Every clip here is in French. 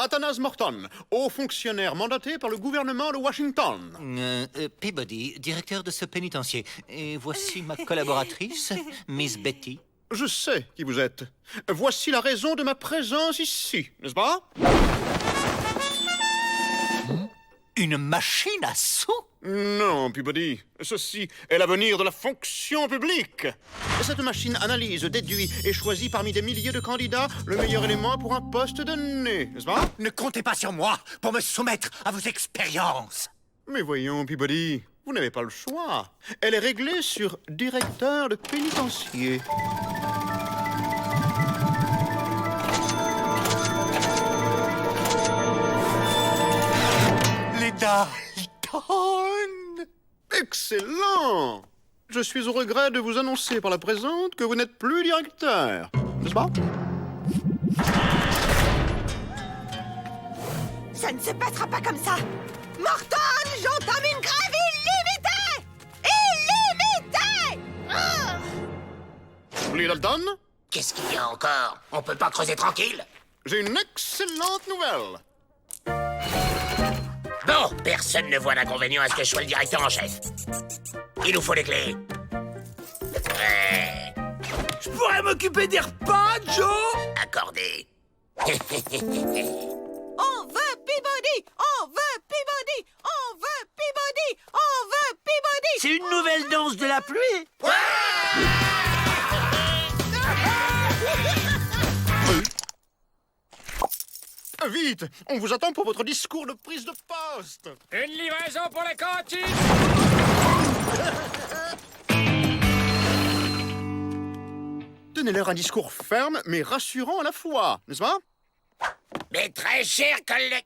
Athanas Morton, haut fonctionnaire mandaté par le gouvernement de Washington. Peabody, directeur de ce pénitencier. Et voici ma collaboratrice, Miss Betty. Je sais qui vous êtes. Voici la raison de ma présence ici, n'est-ce pas? Une machine à sous? Non, Peabody. Ceci est l'avenir de la fonction publique. Cette machine analyse, déduit et choisit parmi des milliers de candidats le meilleur élément pour un poste donné, n'est-ce pas? Ne comptez pas sur moi pour me soumettre à vos expériences. Mais voyons, Peabody, vous n'avez pas le choix. Elle est réglée sur directeur de pénitencier. Les Dalton! Excellent! Je suis au regret de vous annoncer par la présente que vous n'êtes plus directeur, n'est-ce pas? Ça ne se passera pas comme ça. Morton, j'entame une grève illimitée! Les Dalton, Qu'est-ce qu'il y a encore? On peut pas creuser tranquille? j'ai une excellente nouvelle. Bon, personne ne voit d'inconvénient à ce que je sois le directeur en chef. Il nous faut les clés. Ouais, Je pourrais m'occuper des repas, Joe? accordé. On veut Peabody! On veut Peabody! On veut Peabody! On veut Peabody! C'est une nouvelle danse de la pluie? Vite, on vous attend pour votre discours de prise de poste. Une livraison pour les cantines! Donnez-leur un discours ferme mais rassurant à la fois, n'est-ce pas? Mes très chers collègues...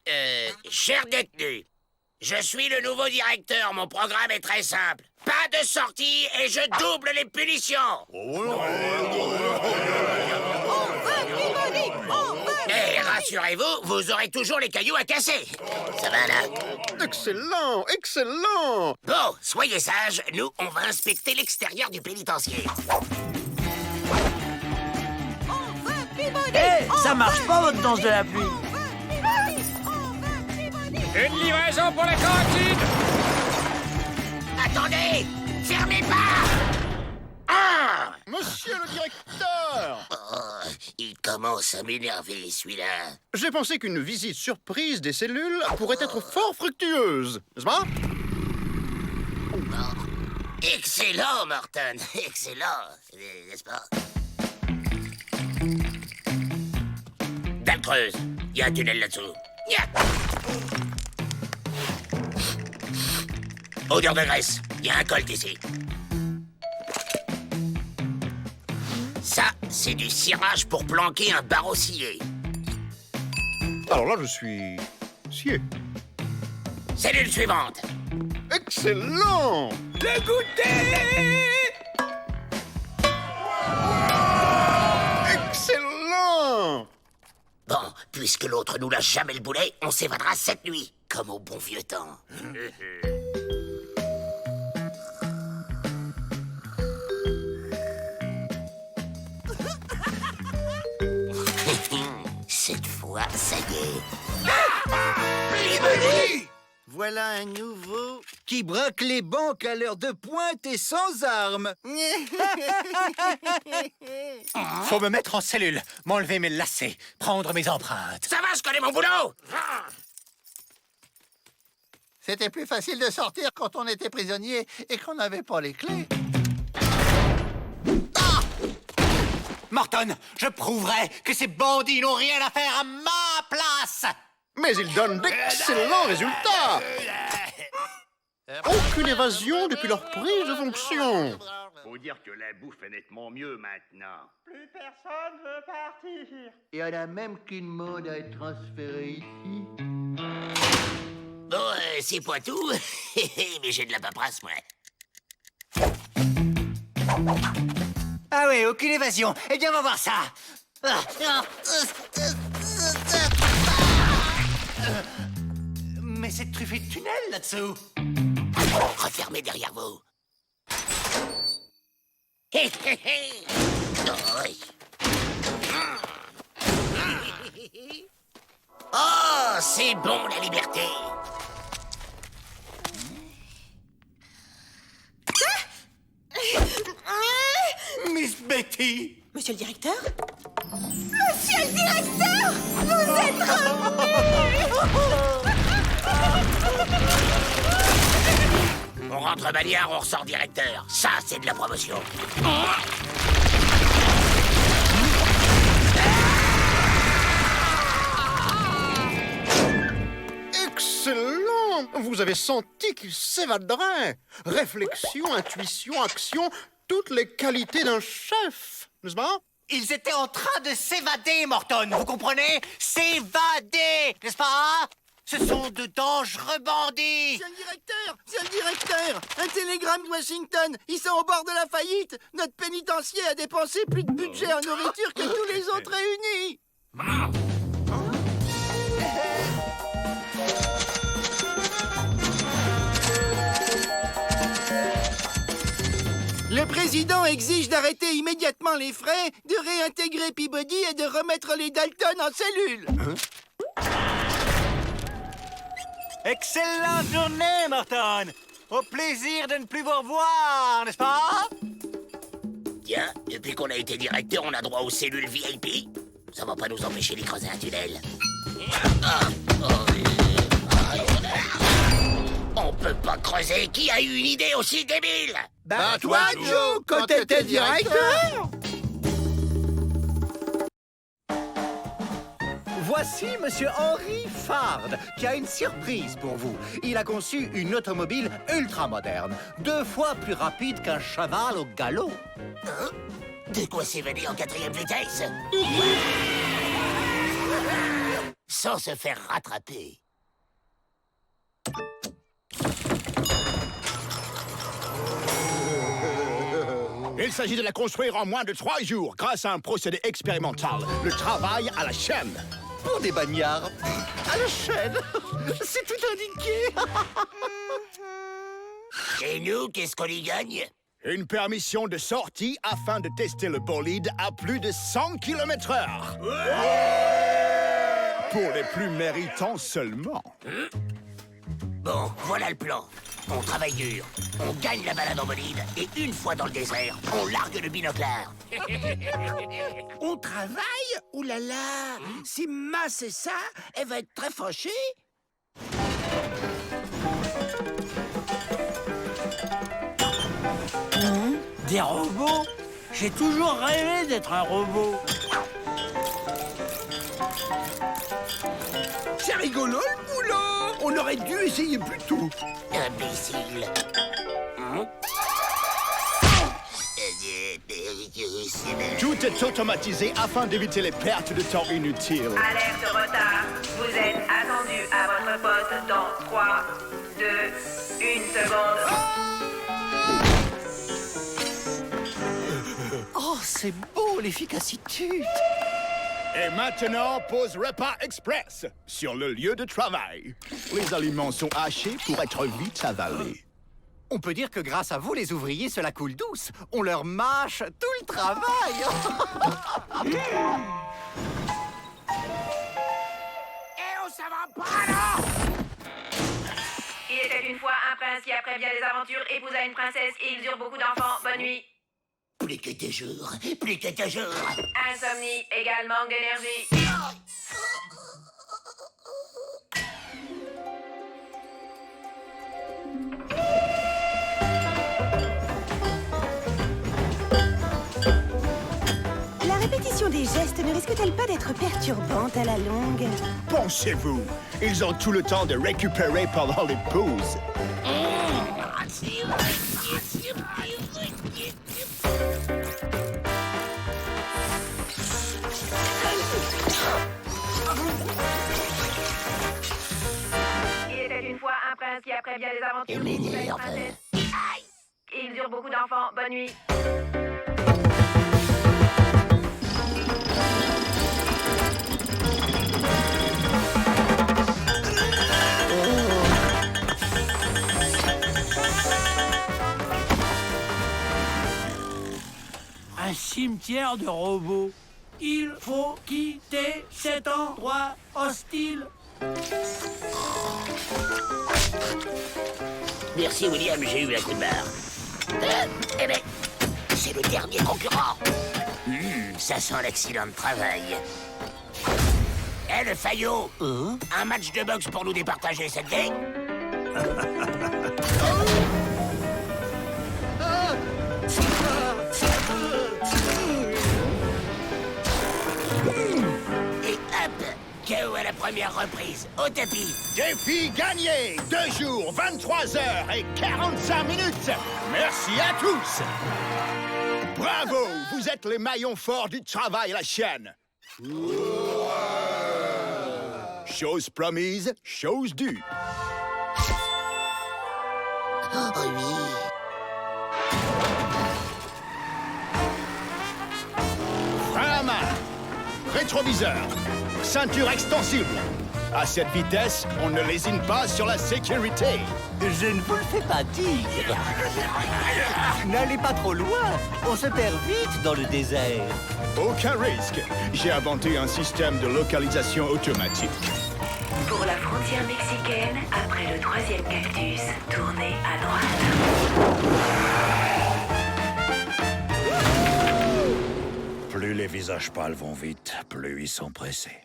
chers détenus, je suis le nouveau directeur. Mon programme est très simple. Pas de sortie et je double les punitions. On veut Peabody! On veut Et rassurez-vous, vous aurez toujours les cailloux à casser. Ça va là? Excellent, excellent. Bon, soyez sages, nous, on va inspecter l'extérieur du pénitencier. On veut Peabody! Eh, On ça marche veut pas votre danse de la pluie. On veut Peabody! On veut Peabody! Une livraison pour les cantines! Attendez! Fermez pas! Ah! Monsieur le directeur, Oh, il commence à m'énerver, celui-là. j'ai pensé qu'une visite surprise des cellules pourrait être fort fructueuse, n'est-ce pas? Excellent, Morton. Excellent. N'est-ce pas? Dalle creuse. Il y a un tunnel là-dessous. Ya! Odeur de graisse. Il y a un colt ici. Ça, c'est du cirage pour planquer un barreau scié. Alors là, je suis scié. Cellule suivante. Excellent! Le goûter! Excellent! Bon, puisque l'autre nous lâche jamais le boulet, on s'évadera cette nuit, comme au bon vieux temps. Cette fois, ça y est. Voilà un nouveau. Qui braque les banques à l'heure de pointe et sans armes. Faut me mettre en cellule, m'enlever mes lacets, prendre mes empreintes. Ça va, je connais mon boulot. C'était plus facile de sortir quand on était prisonnier et qu'on n'avait pas les clés. Morton, je prouverai que ces bandits n'ont rien à faire à ma place! Mais il donne d'excellents résultats! Aucune évasion depuis leur prise de fonction! Faut dire que la bouffe est nettement mieux maintenant. Plus personne veut partir. Il y en a même qui demandent à être transférés ici. Bon, c'est pas tout, mais j'ai de la paperasse, moi. Ah ouais, aucune évasion. Eh bien, on va voir ça. Mais c'est truffé de tunnels là-dessous. Refermez derrière vous. Hé, hé, hé. Oh, oui. Oh, C'est bon, la liberté. Miss Betty! Monsieur le directeur? Monsieur le directeur! Vous êtes revenu! On rentre bagnard, on ressort directeur. Ça, c'est de la promotion. Excellent! Vous avez senti qu'il s'évaderait. Réflexion, intuition, action, toutes les qualités d'un chef, n'est-ce pas? Ils étaient en train de s'évader, Morton, vous comprenez? S'évader, n'est-ce pas? Ce sont de dangereux bandits! C'est le directeur! Un télégramme de Washington! Ils sont au bord de la faillite! Notre pénitencier a dépensé plus de budget en nourriture que tous les autres réunis! Le président exige d'arrêter immédiatement les frais, de réintégrer Peabody et de remettre les Dalton en cellule. Excellente journée, Morton! Au plaisir de ne plus vous revoir, n'est-ce pas? Tiens, depuis qu'on a été directeur, on a droit aux cellules VIP. Ça va pas nous empêcher d'y creuser un tunnel. On peut pas creuser. Qui a eu une idée aussi débile? Bah toi, Joe, quand t'étais directeur! Voici Monsieur Henry Fard, qui a une surprise pour vous. Il a conçu une automobile ultra moderne, 2 fois plus rapide qu'un cheval au galop. Hein? De quoi s'évader en 4e vitesse? Sans se faire rattraper. Il s'agit de la construire en moins de 3 jours grâce à un procédé expérimental. Le travail à la chaîne. Pour des bagnards, à la chaîne, c'est tout indiqué. Et nous, qu'est-ce qu'on y gagne? Une permission de sortie afin de tester le bolide à plus de 100 km/h. Pour les plus méritants seulement. Bon, voilà le plan. On travaille dur, on gagne la balade en bolide, et une fois dans le désert, on largue le binoclard. On travaille? Ouh là là! Si Ma c'est ça, elle va être très fâchée. Des robots? J'ai toujours rêvé d'être un robot. C'est rigolo le boulot! On aurait dû essayer plus tôt. Imbécile. Tout est automatisé afin d'éviter les pertes de temps inutiles. Alerte de retard. Vous êtes attendu à votre poste dans 3, 2, 1 seconde. Oh, c'est beau, l'efficacité. Et maintenant, pause repas express sur le lieu de travail. Les aliments sont hachés pour être vite avalés. On peut dire que grâce à vous, les ouvriers, cela coule douce. On leur mâche tout le travail. Eh oh, ça va pas, là! Il était une fois un prince qui, après bien des aventures, épousa une princesse et ils eurent beaucoup d'enfants. Bonne nuit. Plus que toujours, plus que toujours. Insomnie égale manque d'énergie. La répétition des gestes ne risque-t-elle pas d'être perturbante à la longue? Pensez-vous, ils ont tout le temps de récupérer pendant les pauses. Il était une fois un prince qui, après bien des aventures, épousa une princesse. Et ils eurent beaucoup d'enfants. Bonne nuit. Un cimetière de robots. Il faut quitter cet endroit hostile. Merci, William, j'ai eu un coup de barre. Eh ben, c'est le dernier concurrent. Ça sent l'accident de travail. Eh, le Fayot, un match de boxe pour nous départager cette vie? Et hop, KO à la première reprise, au tapis. Défi gagné! 2 jours, 23 heures et 45 minutes! Merci à tous! Bravo! Vous êtes les maillons forts du travail à la chaîne! Chose promise, chose due. Oh oui. Frein à main, rétroviseur, ceinture extensible. À cette vitesse, on ne lésine pas sur la sécurité. Je ne vous le fais pas dire. N'allez pas trop loin. On se perd vite dans le désert. Aucun risque. J'ai inventé un système de localisation automatique. Pour la frontière mexicaine, après le 3e cactus, tournez à droite. Plus les visages pâles vont vite, plus ils sont pressés.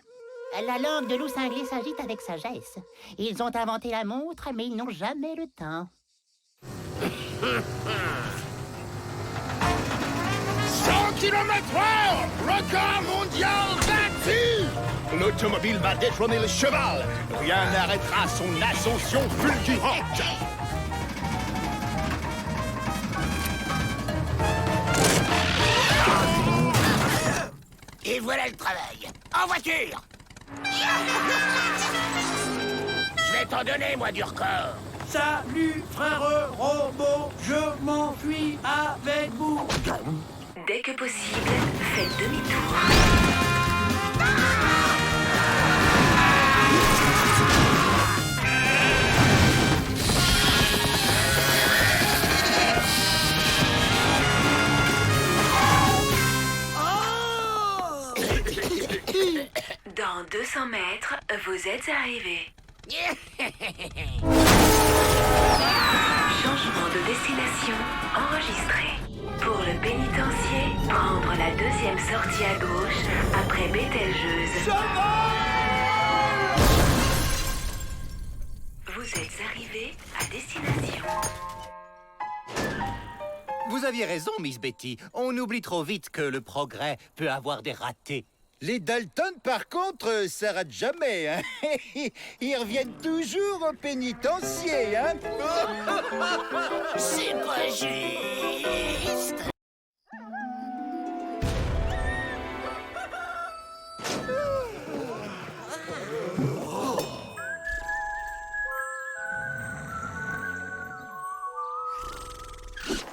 La langue de loup cinglé s'agite avec sagesse. Ils ont inventé la montre, mais ils n'ont jamais le temps. 100 km/h! Record mondial battu! L'automobile va détrôner le cheval. Rien n'arrêtera son ascension fulgurante. Et voilà le travail. En voiture! Je vais t'en donner, moi, du record. Salut, frère robot, je m'enfuis avec vous. Dès que possible, faites demi-tour. Dans 200 mètres, vous êtes arrivés. Changement de destination enregistré. Pour le pénitencier, prendre la 2e sortie à gauche après Bételgeuse. Vous êtes arrivés à destination. Vous aviez raison, Miss Betty. On oublie trop vite que le progrès peut avoir des ratés. Les Dalton, par contre, ça rate jamais, hein. Ils reviennent toujours au pénitencier, hein. C'est pas juste.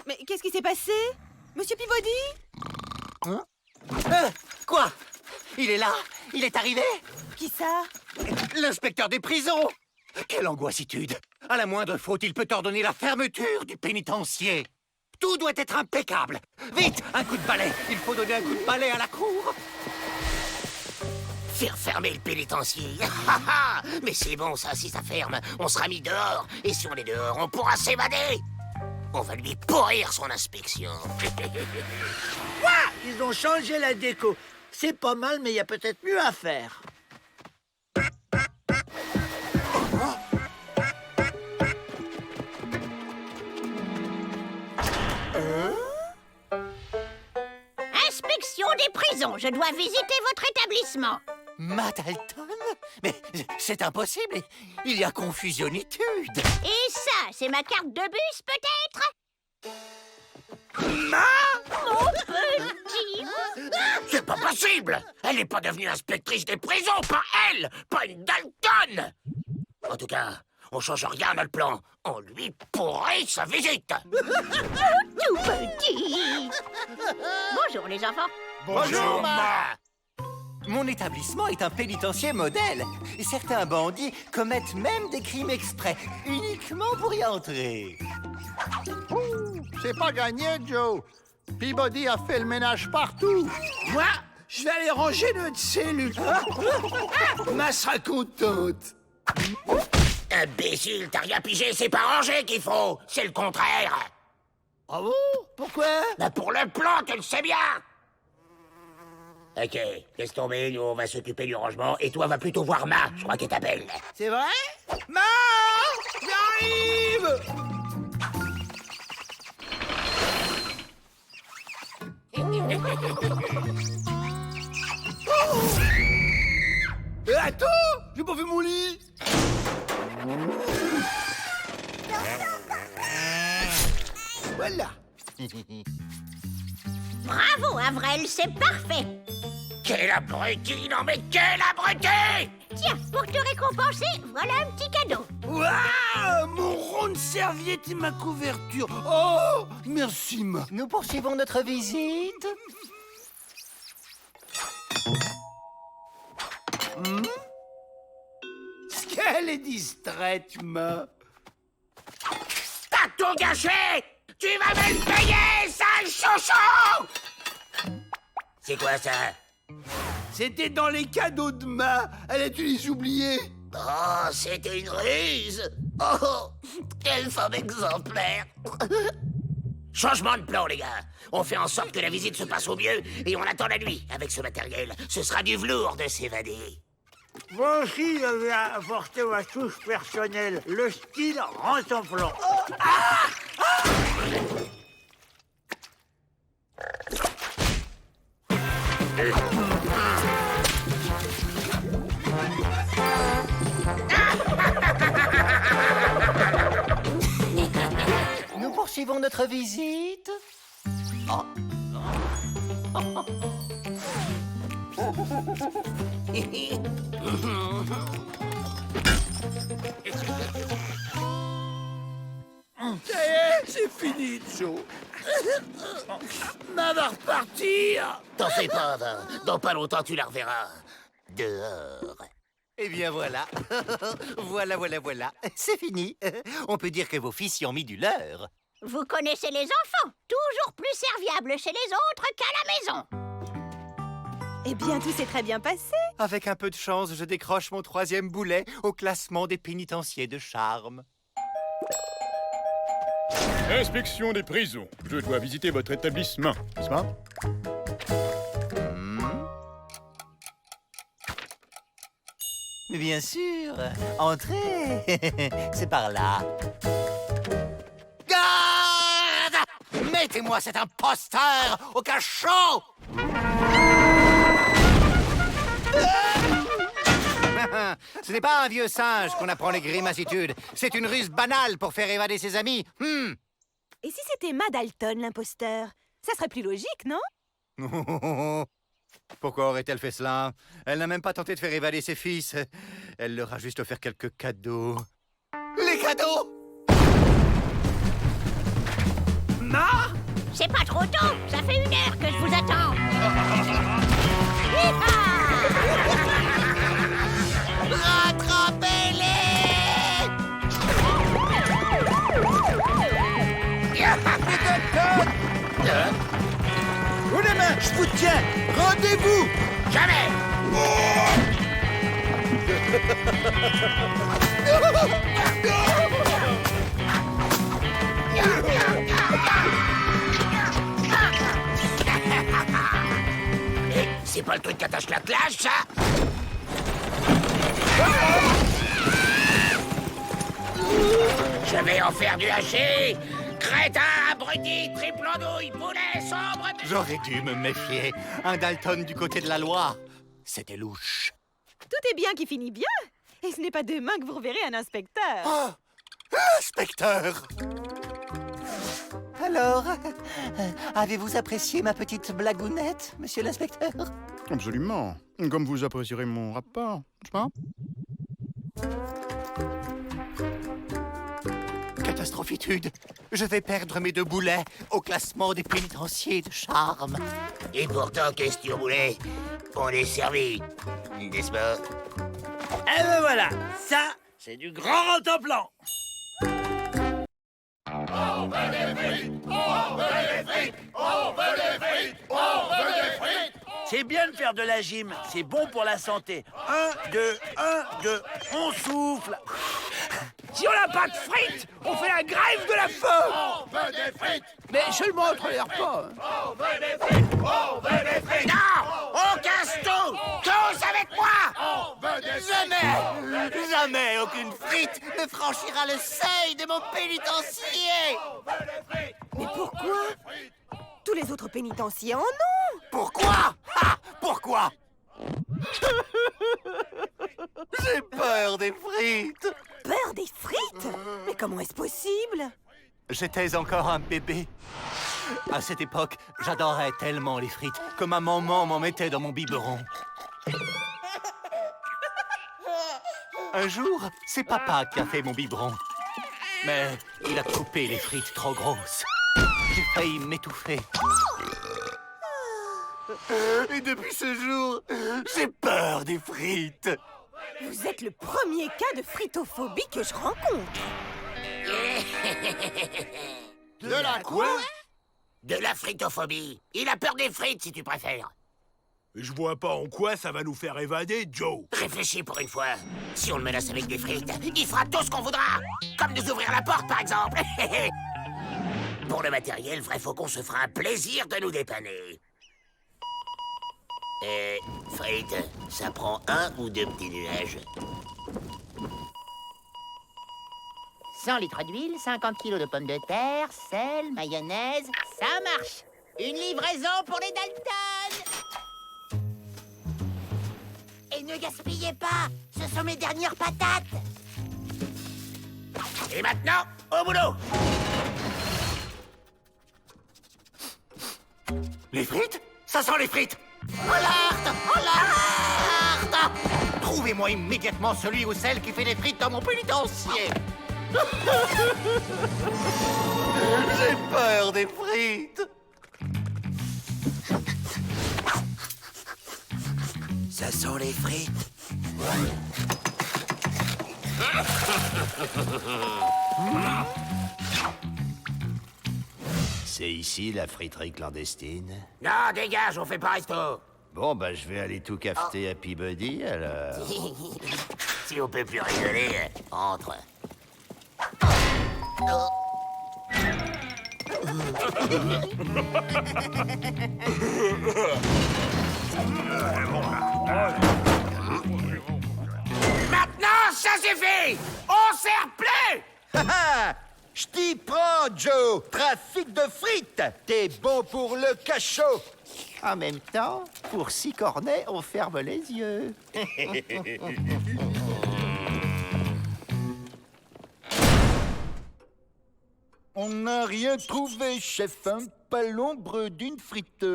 Mais qu'est-ce qui s'est passé? Monsieur Peabody? Hein? Quoi? Il est là? Il est arrivé? Qui ça? L'inspecteur des prisons! Quelle angoissitude! À la moindre faute, il peut ordonner la fermeture du pénitencier. Tout doit être impeccable. Vite, un coup de balai. Il faut donner un coup de balai à la cour. Faire fermer le pénitencier. Mais c'est bon, ça, si ça ferme, on sera mis dehors. Et si on est dehors, on pourra s'évader. On va lui pourrir son inspection. Quoi? Ils ont changé la déco. C'est pas mal, mais il y a peut-être mieux à faire. Inspection des prisons. Je dois visiter votre établissement. Matt Dalton? Mais c'est impossible. Il y a confusionnitude. Et ça, c'est ma carte de bus, peut-être? Mon petit. C'est pas possible. Elle n'est pas devenue inspectrice des prisons, pas elle, pas une Dalton. En tout cas, on change rien à notre plan. On lui pourrit sa visite. Tout petit. Bonjour, les enfants. Bonjour, Ma. Mon établissement est un pénitencier modèle. Certains bandits commettent même des crimes exprès, uniquement pour y entrer. C'est pas gagné, Joe. Peabody a fait le ménage partout. Moi, Je vais aller ranger notre cellule. Ma sera contente. Imbécile, t'as rien pigé, c'est pas rangé qu'il faut. C'est le contraire. Ah bon? Pourquoi? Bah pour le plan, tu le sais bien. Ok, laisse tomber, nous on va s'occuper du rangement, et toi va plutôt voir Ma, je crois qu'elle t'appelle. C'est vrai? Ma! J'arrive! Attends! J'ai pas fait mon lit! Voilà! Bravo, Avril, c'est parfait. Quel abruti! Non mais quel abruti! Tiens, pour te récompenser, voilà un petit cadeau. Waouh! Mon rond de serviette et ma couverture! Oh! Merci, Ma! Nous poursuivons notre visite. Qu'elle est distraite, Ma! T'as tout gâché! Tu vas me le payer, sale chouchou! C'est quoi ça? C'était dans les cadeaux de Ma! Elle a dû les oublier! Oh, c'était une ruse! Oh, quelle femme exemplaire! Changement de plan, les gars. On fait en sorte que la visite se passe au mieux et on attend la nuit. Avec ce matériel, ce sera du velours de s'évader. Moi aussi, j'avais apporté ma touche personnelle. Le style rend son plan. Nous poursuivons notre visite. Oh. Ça y est, c'est fini, Joe. Ma va repartir. T'en fais pas, va. Dans pas longtemps, tu la reverras. Dehors. Eh bien voilà. voilà. C'est fini. On peut dire que vos fils y ont mis du leur. Vous connaissez les enfants, toujours plus serviables chez les autres qu'à la maison. Eh bien, tout s'est très bien passé. Avec un peu de chance, je décroche mon 3e boulet au classement des pénitenciers de charme. Inspection des prisons. Je dois visiter votre établissement, n'est-ce pas? Mais bien sûr. Entrez. C'est par là. Garde! Mettez-moi cet imposteur au cachot! Ce n'est pas un vieux singe qu'on apprend les grimacitudes. C'est une ruse banale pour faire évader ses amis. Et si c'était Ma Dalton, l'imposteur? Ça serait plus logique, non? Pourquoi aurait-elle fait cela? Elle n'a même pas tenté de faire évader ses fils. Elle leur a juste offert quelques cadeaux. Les cadeaux? Ma? C'est pas trop tôt, ça fait 1 heure que je vous attends. Où les mains? Je vous tiens! Rendez-vous! Jamais! C'est pas le truc qui attache l'attelage, ça? Je vais en faire du haché! Crétin, abruti, triple andouille, poulet, sombre... J'aurais dû me méfier. Un Dalton du côté de la loi. C'était louche. Tout est bien qui finit bien. Et ce n'est pas demain que vous reverrez un inspecteur. Oh! Inspecteur! Alors, avez-vous apprécié ma petite blagounette, monsieur l'inspecteur? Absolument. Comme vous apprécierez mon rapport, n'est-ce pas? Catastrophitude. Je vais perdre mes 2 boulets au classement des pénitenciers de charme. Et pourtant, question boulet, on est servi, n'est-ce pas? Eh ben voilà, ça, c'est du grand rentoplan. On veut des frites, on veut des frites, on veut des frites, on veut des frites. C'est bien de faire de la gym, c'est bon pour la santé. 1, 2, 1, 2, on souffle. Si on n'a pas de frites, on fait la grève de la faim. On veut des frites. Mais seulement entre les repas. On veut des frites. On veut des frites. Non! On casse tout! Tous avec moi! On veut des frites. Jamais, jamais aucune frite ne franchira le seuil de mon pénitencier. Mais pourquoi? Tous les autres pénitenciers en ont. Pourquoi? Pourquoi? J'ai peur des frites. Peur des frites? Mais comment est-ce possible? J'étais encore un bébé. À cette époque, j'adorais tellement les frites que ma maman m'en mettait dans mon biberon. Un jour, c'est papa qui a fait mon biberon. Mais il a coupé les frites trop grosses. J'ai failli m'étouffer. Et depuis ce jour, j'ai peur des frites. Vous êtes le premier cas de fritophobie que je rencontre. De la quoi? De la fritophobie. Il a peur des frites, si tu préfères. Je vois pas en quoi ça va nous faire évader, Joe. Réfléchis pour une fois. Si on le menace avec des frites, il fera tout ce qu'on voudra. Comme nous ouvrir la porte, par exemple. Pour le matériel, Vrai Faucon se fera un plaisir de nous dépanner. Frites, ça prend 1 ou 2 petits nuages? 100 litres d'huile, 50 kilos de pommes de terre, sel, mayonnaise, ça marche. Une livraison pour les Dalton. Et ne gaspillez pas, ce sont mes dernières patates. Et maintenant, au boulot! Les frites? Ça sent les frites! Alerte! Alerte! Trouvez-moi immédiatement celui ou celle qui fait des frites dans mon pénitencier. J'ai peur des frites! Ça sent les frites. C'est ici la friterie clandestine? Non, dégage, on fait pas resto. Bon, bah je vais aller tout cafeter à Peabody, alors. Si on peut plus rigoler, entre. Maintenant, ça suffit! On sert plus! Je t'y prends, Joe! Trafic de frites! T'es bon pour le cachot! En même temps, pour 6 cornets, on ferme les yeux. On n'a rien trouvé, chef, hein? Pas l'ombre d'une frite.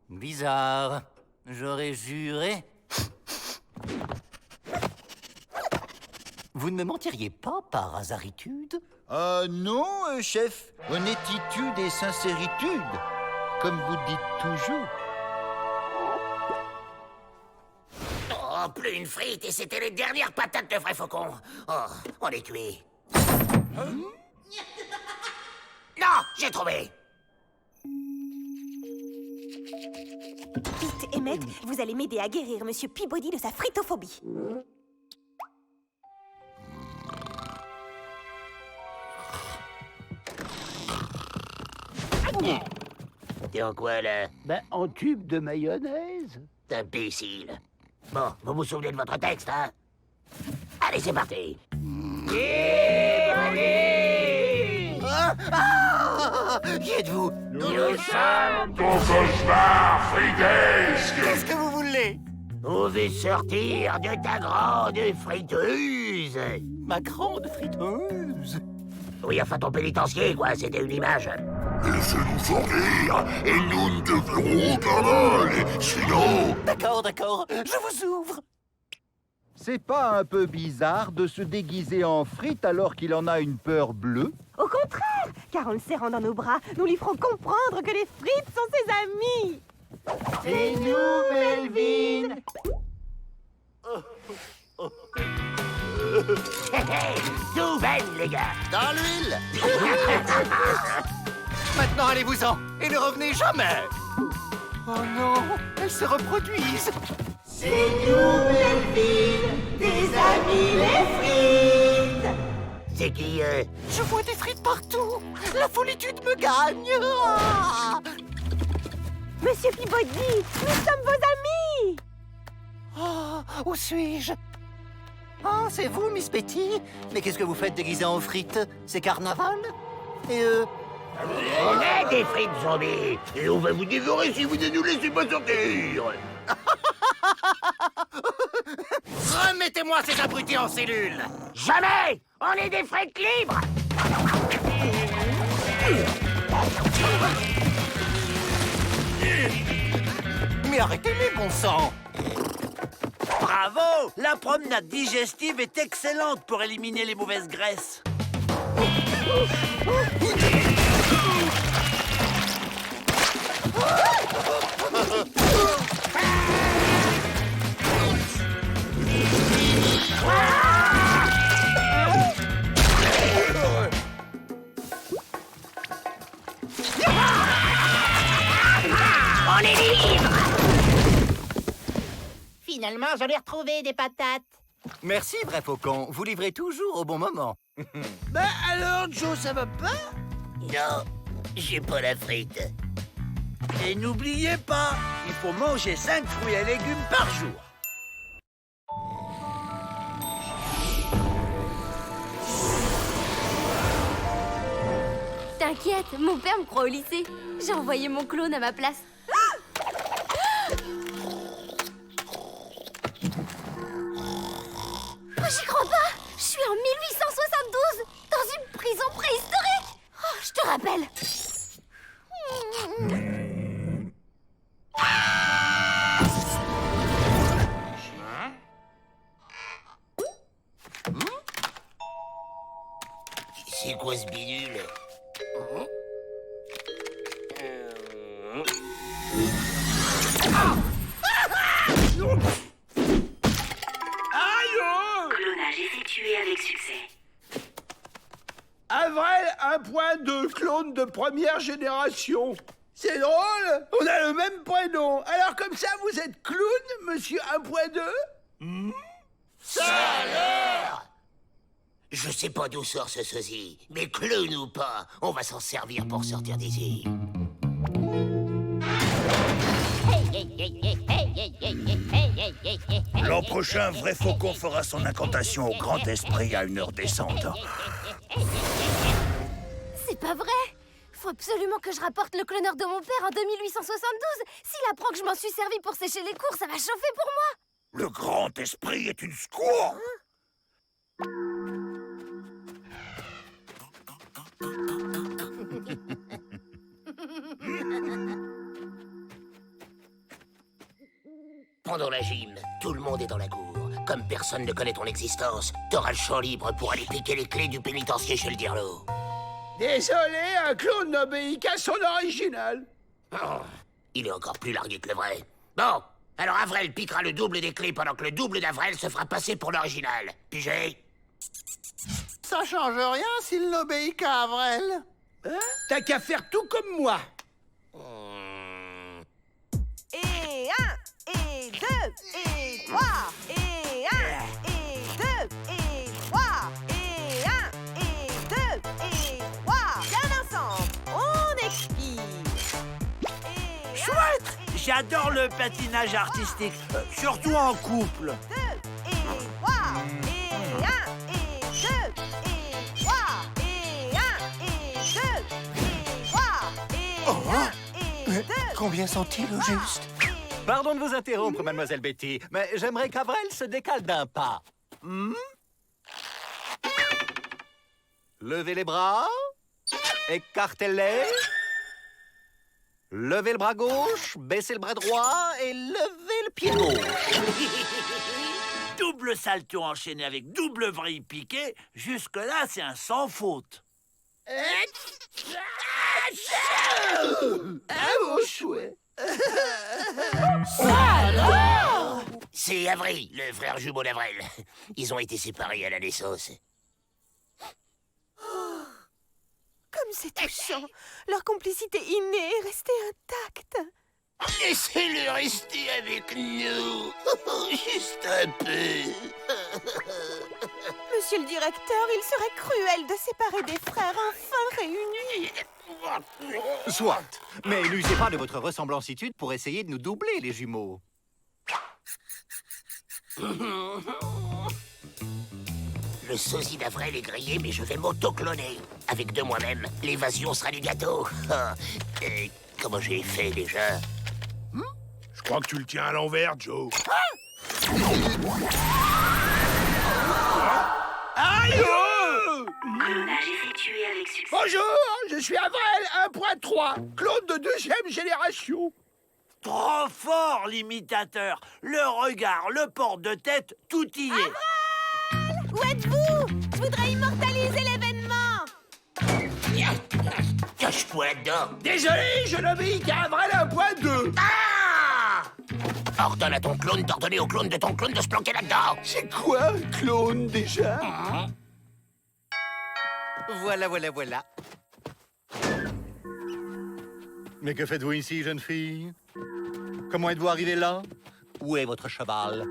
Bizarre. J'aurais juré. Vous ne me mentiriez pas par hasarditude? Ah non, chef. Honnêtitude et sincéritude. Comme vous dites toujours. Oh, plus une frite et c'était les dernières patates de Vrai Faucon. Oh, on est cuit. Non, j'ai trouvé. Pete et Meg, vous allez m'aider à guérir Monsieur Peabody de sa fritophobie. T'es en quoi, là? Ben, en tube de mayonnaise. Imbécile. Bon, vous vous souvenez de votre texte, hein? Allez, c'est parti. Qui êtes-vous? Nous sommes ton cauchemar fritesque. Qu'est-ce que vous voulez? On veut sortir de ta grande friteuse. Ma grande friteuse? Oui, enfin ton pénitencier, quoi, c'était une image. Laissez-nous sortir et nous ne te ferons aucun mal. Sinon... D'accord, d'accord, je vous ouvre. C'est pas un peu bizarre de se déguiser en frite alors qu'il en a une peur bleue? Au contraire, car en le serrant dans nos bras, nous lui ferons comprendre que les frites sont ses amis. C'est nous, Melvin! D'où viennent, les gars? Dans l'huile. Maintenant, allez-vous-en et ne revenez jamais. Oh non, elles se reproduisent. C'est nous, Belfine, des amis les frites. C'est qui, Je vois des frites partout. La folitude me gagne. Ah. Monsieur Peabody, nous sommes vos amis. Oh, où suis-je? Ah, c'est vous, Miss Betty? Mais qu'est-ce que vous faites déguisée en frites? C'est carnaval? Et On est des frites zombies et on va vous dévorer si vous ne nous laissez pas sortir. Remettez-moi ces abrutis en cellule! Jamais. On est des frites libres. Mais arrêtez-les, bon sang! Bravo! La promenade digestive est excellente pour éliminer les mauvaises graisses. On est libres. Finalement, j'en ai retrouvé des patates. Merci, vrai faucon. Vous livrez toujours au bon moment. Ben alors, Joe, ça va pas? Non, j'ai pas la frite. Et n'oubliez pas, il faut manger 5 fruits et légumes par jour. T'inquiète, mon père me croit au lycée. J'ai envoyé mon clone à ma place. Oh, j'y crois pas! Je suis en 1872, dans une prison préhistorique! Oh, je te rappelle! C'est quoi ce bidule? Clonage effectué avec succès. Avril 1.2, clone de première génération. C'est drôle, on a le même prénom. Alors comme ça, vous êtes clown, monsieur 1.2? Ça alors? Je sais pas d'où sort ce sosie, mais clown ou pas, on va s'en servir pour sortir des îles. L'an prochain, Vrai Faucon fera son incantation au Grand Esprit à une heure décente. C'est pas vrai! Faut absolument que je rapporte le cloneur de mon père en 2872. S'il apprend que je m'en suis servi pour sécher les cours, ça va chauffer pour moi! Le Grand Esprit est une secours. Pendant la gym, tout le monde est dans la cour. Comme personne ne connaît ton existence, t'auras le champ libre pour aller piquer les clés du pénitencier chez le Dirlo. Désolé, un clone n'obéit qu'à son original. Oh, il est encore plus largué que le vrai. Bon, alors Avril piquera le double des clés pendant que le double d'Avril se fera passer pour l'original. Pigé? Ça change rien s'il n'obéit qu'à Avril. Hein? T'as qu'à faire tout comme moi. Et 1, et 2, et 3, et 1, et 2, et 3, et 1, et 2, et 3. Bien ensemble, on expire. Chouette! J'adore le patinage artistique, surtout en couple. 2, et 3, et 1, et 2, et 3, et 1, et 2, et 3, et 1, et 2. Combien sont-ils au juste? Pardon de vous interrompre, mademoiselle Betty, mais j'aimerais qu'Avril se décale d'un pas. Levez les bras. Écartez-les. Levez le bras gauche, baissez le bras droit et levez le pied gauche. Double salto enchaîné avec double vrille piqué, jusque-là, c'est un sans faute. mon chouette. C'est Avril, le frère jumeau d'Avril. Ils ont été séparés à la naissance. Comme c'est touchant. Leur complicité innée est restée intacte. Laissez-le rester avec nous. Juste un peu. Monsieur le directeur, il serait cruel de séparer des frères enfin réunis. Soit, mais n'usez pas de votre ressemblancitude pour essayer de nous doubler, les jumeaux. Le sosie d'Avril est grillé, mais je vais m'auto-cloner. Avec de moi-même, l'évasion sera du gâteau. Et comment j'ai fait déjà? Je crois que tu le tiens à l'envers, Joe. Aïe! Clonage effectué avec succès. Bonjour, je suis Avril 1.3, clone de 2e génération. Trop fort, l'imitateur. Le regard, le port de tête, tout y est. Où êtes-vous? Je voudrais immortaliser l'événement. Cache-toi là-dedans. Désolé, je n'obéis qu'à Avril 1.2. Ordonne à ton clone d'ordonner au clone de ton clone de se planquer là-dedans. C'est quoi un clone, déjà? Voilà. Mais que faites-vous ici, jeune fille? Comment êtes-vous arrivé là? Où est votre cheval?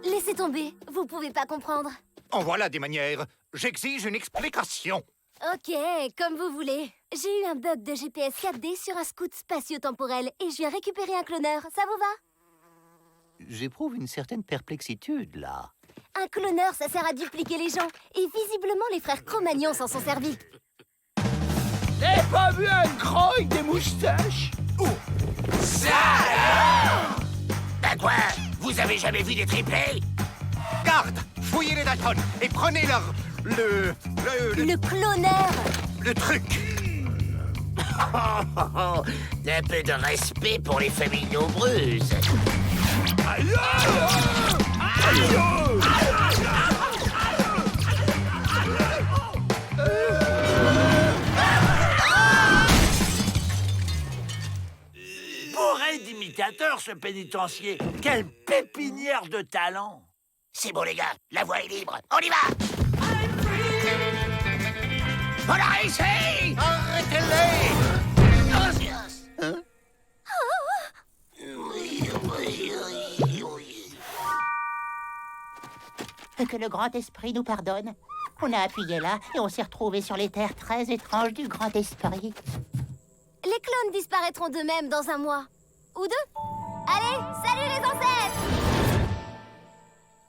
Laissez tomber, vous pouvez pas comprendre. En voilà des manières. J'exige une explication. Ok, comme vous voulez. J'ai eu un bug de GPS 4D sur un scout spatio-temporel et je viens récupérer un cloneur. Ça vous va? J'éprouve une certaine perplexitude, là. Un cloneur, ça sert à dupliquer les gens. Et visiblement, les frères Cro-Magnons s'en sont servis. T'avais pas vu un grand avec des moustaches? Ben quoi? Vous avez jamais vu des triplés? Garde! Fouillez les Dalton et prenez leur... Le cloneur! Le truc! Un peu de respect pour les familles nombreuses. Aïe! Bourré d'imitateurs, ce pénitencier. Quelle pépinière de talent. C'est bon, les gars, la voie est libre. On y va! On a réussi! Arrêtez-les! Hein? Que le grand esprit nous pardonne. On a appuyé là et on s'est retrouvé sur les terres très étranges du grand esprit. Les clones disparaîtront d'eux-mêmes dans un mois. Ou deux. Allez, salut les ancêtres!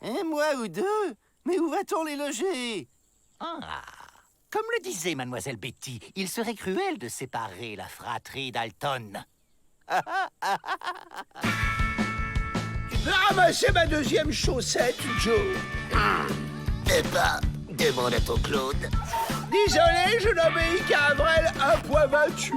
Un mois ou deux? Mais où va-t-on les loger? Comme le disait Mademoiselle Betty, il serait cruel de séparer la fratrie Dalton. Tu peux ramasser ma 2e chaussette, Joe? Demande à ton clone. Désolé, je n'obéis qu'à Avril 1.28.